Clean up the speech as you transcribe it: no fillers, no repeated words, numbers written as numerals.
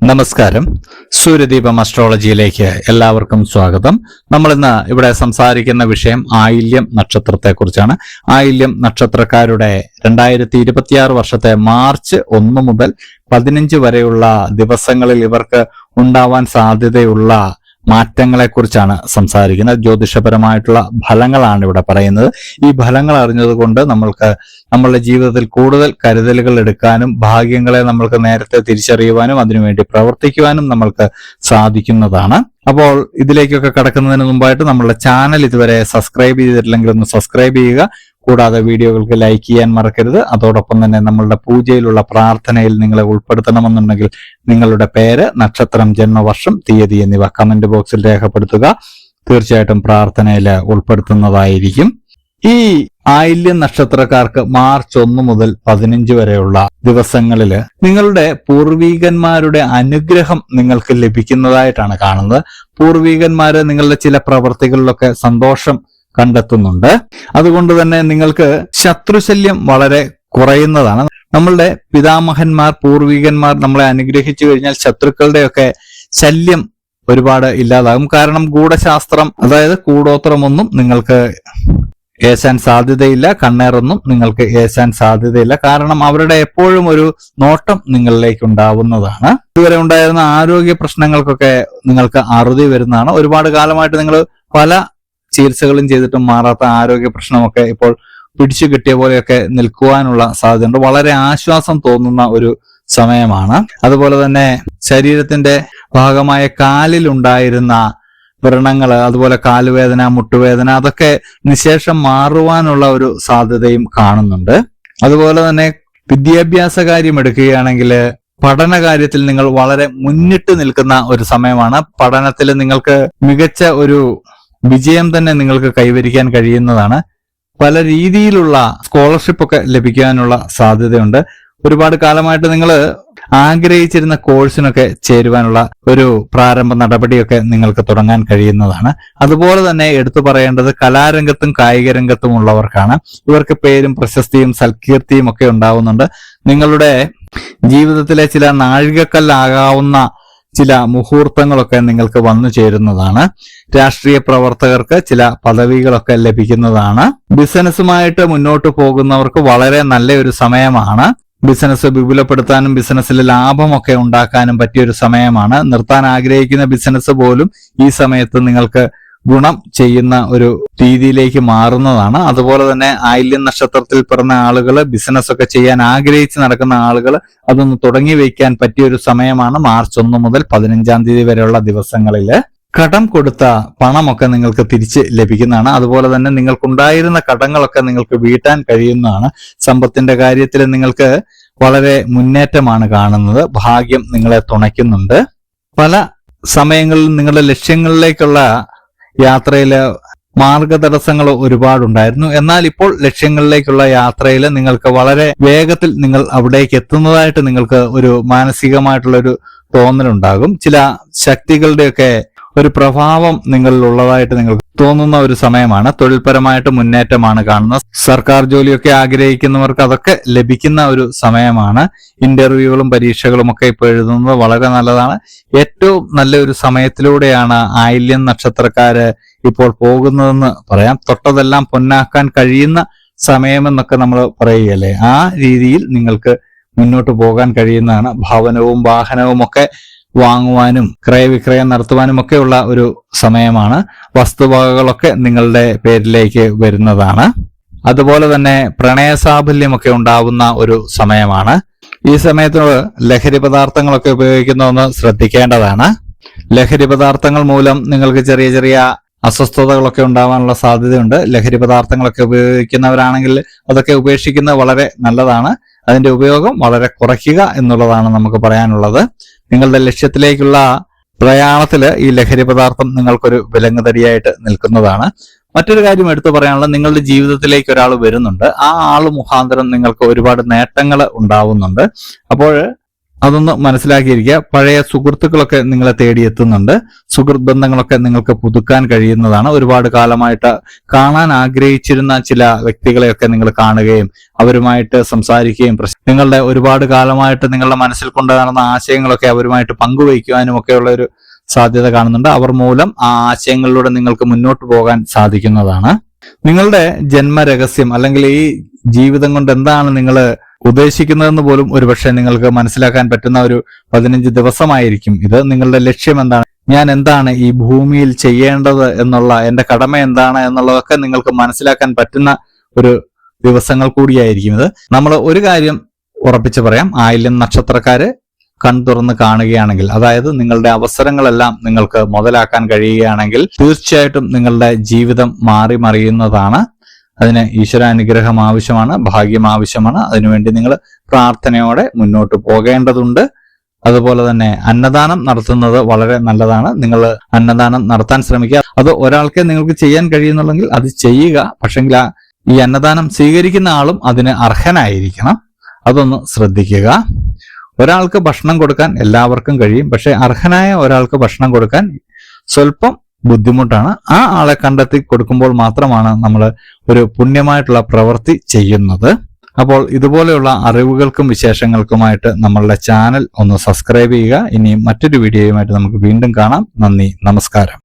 നമസ്കാരം. സൂര്യദീപം അസ്ട്രോളജിയിലേക്ക് എല്ലാവർക്കും സ്വാഗതം. നമ്മൾ ഇന്ന് ഇവിടെ സംസാരിക്കുന്ന വിഷയം ആയില്യം നക്ഷത്രത്തെക്കുറിച്ചാണ്. ആയില്യം നക്ഷത്രക്കാരുടെ 2026 വർഷത്തെ മാർച്ച് 1 മുതൽ 15 വരെയുള്ള ദിവസങ്ങളിൽ ഇവർക്ക് ഉണ്ടാവാൻ സാധ്യതയുള്ള മാറ്റങ്ങളെക്കുറിച്ചാണ് സംസാരിക്കുന്നത്. ജ്യോതിഷപരമായിട്ടുള്ള ഫലങ്ങളാണ് ഇവിടെ പറയുന്നത്. ഈ ഫലങ്ങൾ അറിഞ്ഞതുകൊണ്ട് നമ്മളുടെ ജീവിതത്തിൽ കൂടുതൽ കരുതലുകൾ എടുക്കാനും ഭാഗ്യങ്ങളെ നമ്മൾക്ക് നേരത്തെ തിരിച്ചറിയുവാനും അതിനുവേണ്ടി പ്രവർത്തിക്കുവാനും നമ്മൾക്ക് സാധിക്കുന്നതാണ്. അപ്പോൾ ഇതിലേക്കൊക്കെ കടക്കുന്നതിന് മുമ്പായിട്ട് നമ്മളുടെ ചാനൽ ഇതുവരെ സബ്സ്ക്രൈബ് ചെയ്തിട്ടില്ലെങ്കിൽ ഒന്ന് സബ്സ്ക്രൈബ് ചെയ്യുക. കൂടാതെ വീഡിയോകൾക്ക് ലൈക്ക് ചെയ്യാൻ മറക്കരുത്. അതോടൊപ്പം തന്നെ നമ്മളുടെ പൂജയിലുള്ള പ്രാർത്ഥനയിൽ നിങ്ങളെ ഉൾപ്പെടുത്തണമെന്നുണ്ടെങ്കിൽ നിങ്ങളുടെ പേര്, നക്ഷത്രം, ജന്മവർഷം, തീയതി എന്നിവ കമന്റ് ബോക്സിൽ രേഖപ്പെടുത്തുക. തീർച്ചയായിട്ടും പ്രാർത്ഥനയിൽ ഉൾപ്പെടുത്തുന്നതായിരിക്കും. ഈ ആയില്യം നക്ഷത്രക്കാർക്ക് മാർച്ച് 1 മുതൽ 15 വരെയുള്ള ദിവസങ്ങളിൽ നിങ്ങളുടെ പൂർവീകന്മാരുടെ അനുഗ്രഹം നിങ്ങൾക്ക് ലഭിക്കുന്നതായിട്ടാണ് കാണുന്നത്. പൂർവീകന്മാര് നിങ്ങളുടെ ചില പ്രവർത്തികളിലൊക്കെ സന്തോഷം കണ്ടെത്തുന്നുണ്ട്. അതുകൊണ്ട് തന്നെ നിങ്ങൾക്ക് ശത്രുശല്യം വളരെ കുറയുന്നതാണ്. നമ്മളുടെ പിതാമഹന്മാർ, പൂർവികന്മാർ നമ്മളെ അനുഗ്രഹിച്ചു കഴിഞ്ഞാൽ ശത്രുക്കളുടെയൊക്കെ ശല്യം ഒരുപാട് ഇല്ലാതാകും. കാരണം ഗൂഢശാസ്ത്രം, അതായത് കൂടോത്രമൊന്നും നിങ്ങൾക്ക് ഏശാൻ സാധ്യതയില്ല, കണ്ണേറൊന്നും നിങ്ങൾക്ക് ഏശാൻ സാധ്യതയില്ല. കാരണം അവരുടെ എപ്പോഴും ഒരു നോട്ടം നിങ്ങളിലേക്ക് ഉണ്ടാവുന്നതാണ്. ഇതുവരെ ഉണ്ടായിരുന്ന ആരോഗ്യ പ്രശ്നങ്ങൾക്കൊക്കെ നിങ്ങൾക്ക് അറുതി വരുന്നതാണ്. ഒരുപാട് കാലമായിട്ട് നിങ്ങൾ പല ചികിത്സകളും ചെയ്തിട്ടും മാറാത്ത ആരോഗ്യ പ്രശ്നമൊക്കെ ഇപ്പോൾ പിടിച്ചു കിട്ടിയ പോലെയൊക്കെ നിൽക്കുവാനുള്ള സാധ്യതയുണ്ട്. വളരെ ആശ്വാസം തോന്നുന്ന ഒരു സമയമാണ്. അതുപോലെ തന്നെ ശരീരത്തിന്റെ ഭാഗമായ കാലിലുണ്ടായിരുന്ന വ്രണങ്ങള്, അതുപോലെ കാലുവേദന, മുട്ടുവേദന, അതൊക്കെ നിശേഷം മാറുവാനുള്ള ഒരു സാധ്യതയും കാണുന്നുണ്ട്. അതുപോലെ തന്നെ വിദ്യാഭ്യാസ കാര്യം എടുക്കുകയാണെങ്കിൽ പഠന കാര്യത്തിൽ നിങ്ങൾ വളരെ മുന്നിട്ട് നിൽക്കുന്ന ഒരു സമയമാണ്. പഠനത്തിൽ നിങ്ങൾക്ക് മികച്ച ഒരു വിജയം തന്നെ നിങ്ങൾക്ക് കൈവരിക്കാൻ കഴിയുന്നതാണ്. പല രീതിയിലുള്ള സ്കോളർഷിപ്പ് ഒക്കെ ലഭിക്കാനുള്ള സാധ്യതയുണ്ട്. ഒരുപാട് കാലമായിട്ട് നിങ്ങൾ ആഗ്രഹിച്ചിരുന്ന കോഴ്സിനൊക്കെ ചേരുവാനുള്ള ഒരു പ്രാരംഭ നടപടിയൊക്കെ നിങ്ങൾക്ക് തുടങ്ങാൻ കഴിയുന്നതാണ്. അതുപോലെ തന്നെ എടുത്തു പറയേണ്ടത് കലാരംഗത്തും കായിക രംഗത്തും ഉള്ളവർക്കാണ്. ഇവർക്ക് പേരും പ്രശസ്തിയും സൽകീർത്തിയും ഒക്കെ ഉണ്ടാവുന്നുണ്ട്. നിങ്ങളുടെ ജീവിതത്തിലെ ചില നാഴികക്കല്ലാകാവുന്ന ചില മുഹൂർത്തങ്ങളൊക്കെ നിങ്ങൾക്ക് വന്നു ചേരുന്നതാണ്. രാഷ്ട്രീയ പ്രവർത്തകർക്ക് ചില പദവികളൊക്കെ ലഭിക്കുന്നതാണ്. ബിസിനസ്സുമായിട്ട് മുന്നോട്ട് പോകുന്നവർക്ക് വളരെ നല്ലൊരു സമയമാണ്. ബിസിനസ് വിപുലപ്പെടുത്താനും ബിസിനസ്സിൽ ലാഭമൊക്കെ ഉണ്ടാക്കാനും പറ്റിയൊരു സമയമാണ്. നിർത്താൻ ആഗ്രഹിക്കുന്ന ബിസിനസ് പോലും ഈ സമയത്ത് നിങ്ങൾക്ക് ഗുണം ചെയ്യുന്ന ഒരു രീതിയിലേക്ക് മാറുന്നതാണ്. അതുപോലെ തന്നെ ആയില്യം നക്ഷത്രത്തിൽ പിറന്ന ആളുകൾ, ബിസിനസ് ഒക്കെ ചെയ്യാൻ ആഗ്രഹിച്ച് നടക്കുന്ന ആളുകൾ അതൊന്ന് തുടങ്ങി വയ്ക്കാൻ പറ്റിയൊരു സമയമാണ് മാർച്ച് 1 മുതൽ 15 തീയതി വരെയുള്ള ദിവസങ്ങളിൽ. കടം കൊടുത്ത പണമൊക്കെ നിങ്ങൾക്ക് തിരിച്ച് ലഭിക്കുന്നതാണ്. അതുപോലെ തന്നെ നിങ്ങൾക്കുണ്ടായിരുന്ന കടങ്ങളൊക്കെ നിങ്ങൾക്ക് വീട്ടാൻ കഴിയുന്നതാണ്. സമ്പത്തിന്റെ കാര്യത്തിൽ നിങ്ങൾക്ക് വളരെ മുന്നേറ്റമാണ് കാണുന്നത്. ഭാഗ്യം നിങ്ങളെ തുണയ്ക്കുന്നുണ്ട്. പല സമയങ്ങളിൽ നിങ്ങളുടെ ലക്ഷ്യങ്ങളിലേക്കുള്ള യാത്രയില് മാർഗതടസ്സങ്ങൾ ഒരുപാടുണ്ടായിരുന്നു. എന്നാൽ ഇപ്പോൾ ലക്ഷ്യങ്ങളിലേക്കുള്ള യാത്രയിൽ നിങ്ങൾക്ക് വളരെ വേഗത്തിൽ നിങ്ങൾ അവിടേക്ക് എത്തുന്നതായിട്ട് നിങ്ങൾക്ക് ഒരു മാനസികമായിട്ടുള്ള ഒരു തോന്നലുണ്ടാകും. ചില ശക്തികളുടെയൊക്കെ ഒരു പ്രഭാവം നിങ്ങളിൽ ഉള്ളതായിട്ട് നിങ്ങൾക്ക് തോന്നുന്ന ഒരു സമയമാണ്. തൊഴിൽപരമായിട്ട് മുന്നേറ്റമാണ് കാണുന്നത്. സർക്കാർ ജോലിയൊക്കെ ആഗ്രഹിക്കുന്നവർക്ക് അതൊക്കെ ലഭിക്കുന്ന ഒരു സമയമാണ്. ഇന്റർവ്യൂകളും പരീക്ഷകളും ഒക്കെ ഇപ്പോൾ എഴുതുന്നത് വളരെ നല്ലതാണ്. ഏറ്റവും നല്ലൊരു സമയത്തിലൂടെയാണ് ആയില്യം നക്ഷത്രക്കാര് ഇപ്പോൾ പോകുന്നതെന്ന് പറയാം. തൊട്ടതെല്ലാം പൊന്നാക്കാൻ കഴിയുന്ന സമയമെന്നൊക്കെ നമ്മൾ പറയുകയല്ലേ, ആ രീതിയിൽ നിങ്ങൾക്ക് മുന്നോട്ട് പോകാൻ കഴിയുന്നതാണ്. ഭവനവും വാഹനവും ഒക്കെ വാങ്ങുവാനും ക്രയവിക്രയം നടത്തുവാനും ഒക്കെയുള്ള ഒരു സമയമാണ്. വസ്തുവകകളൊക്കെ നിങ്ങളുടെ പേരിലേക്ക് വരുന്നതാണ്. അതുപോലെ തന്നെ പ്രണയസാഫല്യമൊക്കെ ഉണ്ടാവുന്ന ഒരു സമയമാണ്. ഈ സമയത്ത് ലഹരി പദാർത്ഥങ്ങളൊക്കെ ഉപയോഗിക്കുന്നതൊന്ന് ശ്രദ്ധിക്കേണ്ടതാണ്. ലഹരി പദാർത്ഥങ്ങൾ മൂലം നിങ്ങൾക്ക് ചെറിയ ചെറിയ അസ്വസ്ഥതകളൊക്കെ ഉണ്ടാവാനുള്ള സാധ്യതയുണ്ട്. ലഹരി പദാർത്ഥങ്ങളൊക്കെ ഉപയോഗിക്കുന്നവരാണെങ്കിൽ അതൊക്കെ ഉപേക്ഷിക്കുന്നത് വളരെ നല്ലതാണ്. അതിന്റെ ഉപയോഗം വളരെ കുറയ്ക്കുക എന്നുള്ളതാണ് നമുക്ക് പറയാനുള്ളത്. നിങ്ങളുടെ ലക്ഷ്യത്തിലേക്കുള്ള പ്രയാണത്തില് ഈ ലഹരി പദാർത്ഥം നിങ്ങൾക്കൊരു വിലങ്ങുതടിയായിട്ട് നിൽക്കുന്നതാണ്. മറ്റൊരു കാര്യം എടുത്തു പറയാനുള്ളത്, നിങ്ങളുടെ ജീവിതത്തിലേക്ക് ഒരാൾ വരുന്നുണ്ട്. ആ ആൾ മുഖാന്തരം നിങ്ങൾക്ക് ഒരുപാട് നേട്ടങ്ങൾ ഉണ്ടാവുന്നുണ്ട്. അപ്പോൾ അതൊന്ന് മനസ്സിലാക്കിയിരിക്കുക. പഴയ സുഹൃത്തുക്കളൊക്കെ നിങ്ങളെ തേടിയെത്തുന്നുണ്ട്. സുഹൃത്ത് ബന്ധങ്ങളൊക്കെ നിങ്ങൾക്ക് പുതുക്കാൻ കഴിയുന്നതാണ്. ഒരുപാട് കാലമായിട്ട് കാണാൻ ആഗ്രഹിച്ചിരുന്ന ചില വ്യക്തികളെയൊക്കെ നിങ്ങൾ കാണുകയും അവരുമായിട്ട് സംസാരിക്കുകയും നിങ്ങളുടെ ഒരുപാട് കാലമായിട്ട് നിങ്ങളുടെ മനസ്സിൽ കൊണ്ടു നടന്ന ആശയങ്ങളൊക്കെ അവരുമായിട്ട് പങ്കുവയ്ക്കുവാനും ഒക്കെയുള്ള ഒരു സാധ്യത കാണുന്നുണ്ട്. അവർ മൂലം ആ ആശയങ്ങളിലൂടെ നിങ്ങൾക്ക് മുന്നോട്ട് പോകാൻ സാധിക്കുന്നതാണ്. നിങ്ങളുടെ ജന്മരഹസ്യം അല്ലെങ്കിൽ ഈ ജീവിതം കൊണ്ട് എന്താണ് നിങ്ങൾ ഉദ്ദേശിക്കുന്നതെന്ന് പോലും ഒരുപക്ഷെ നിങ്ങൾക്ക് മനസ്സിലാക്കാൻ പറ്റുന്ന ഒരു 15 ദിവസമായിരിക്കും ഇത്. നിങ്ങളുടെ ലക്ഷ്യം എന്താണ്, ഞാൻ എന്താണ് ഈ ഭൂമിയിൽ ചെയ്യേണ്ടത് എന്നുള്ള, എന്റെ കടമ എന്താണ് എന്നുള്ളതൊക്കെ നിങ്ങൾക്ക് മനസ്സിലാക്കാൻ പറ്റുന്ന ഒരു ദിവസങ്ങൾ കൂടിയായിരിക്കും ഇത്. നമ്മൾ ഒരു കാര്യം ഉറപ്പിച്ച് പറയാം, ആയില്യം നക്ഷത്രക്കാര് കൺ തുറന്ന് കാണുകയാണെങ്കിൽ, അതായത് നിങ്ങളുടെ അവസരങ്ങളെല്ലാം നിങ്ങൾക്ക് മുതലാക്കാൻ കഴിയുകയാണെങ്കിൽ തീർച്ചയായിട്ടും നിങ്ങളുടെ ജീവിതം മാറി മറിയുന്നതാണ്. അതിന് ഈശ്വരാനുഗ്രഹം ആവശ്യമാണ്, ഭാഗ്യം ആവശ്യമാണ്. അതിനുവേണ്ടി നിങ്ങൾ പ്രാർത്ഥനയോടെ മുന്നോട്ട് പോകേണ്ടതുണ്ട്. അതുപോലെ തന്നെ അന്നദാനം നടത്തുന്നത് വളരെ നല്ലതാണ്. നിങ്ങൾ അന്നദാനം നടത്താൻ ശ്രമിക്കുക. അത് ഒരാൾക്കേ നിങ്ങൾക്ക് ചെയ്യാൻ കഴിയുന്നുണ്ടെങ്കിൽ അത് ചെയ്യുക. പക്ഷെങ്കിൽ ഈ അന്നദാനം സ്വീകരിക്കുന്ന ആളും അതിന് അർഹനായിരിക്കണം. അതൊന്ന് ശ്രദ്ധിക്കുക. ഒരാൾക്ക് ഭക്ഷണം കൊടുക്കാൻ എല്ലാവർക്കും കഴിയും, പക്ഷെ അർഹനായ ഒരാൾക്ക് ഭക്ഷണം കൊടുക്കാൻ സ്വല്പം ബുദ്ധിമുട്ടാണ്. ആ ആളെ കണ്ടെത്തി കൊടുക്കുമ്പോൾ മാത്രമാണ് നമ്മൾ ഒരു പുണ്യമായിട്ടുള്ള പ്രവൃത്തി ചെയ്യുന്നത്. അപ്പോൾ ഇതുപോലെയുള്ള അറിവുകൾക്കും വിശേഷങ്ങൾക്കുമായിട്ട് നമ്മളുടെ ചാനൽ ഒന്ന് സബ്സ്ക്രൈബ് ചെയ്യുക. ഇനി മറ്റൊരു വീഡിയോയുമായിട്ട് നമുക്ക് വീണ്ടും കാണാം. നന്ദി, നമസ്കാരം.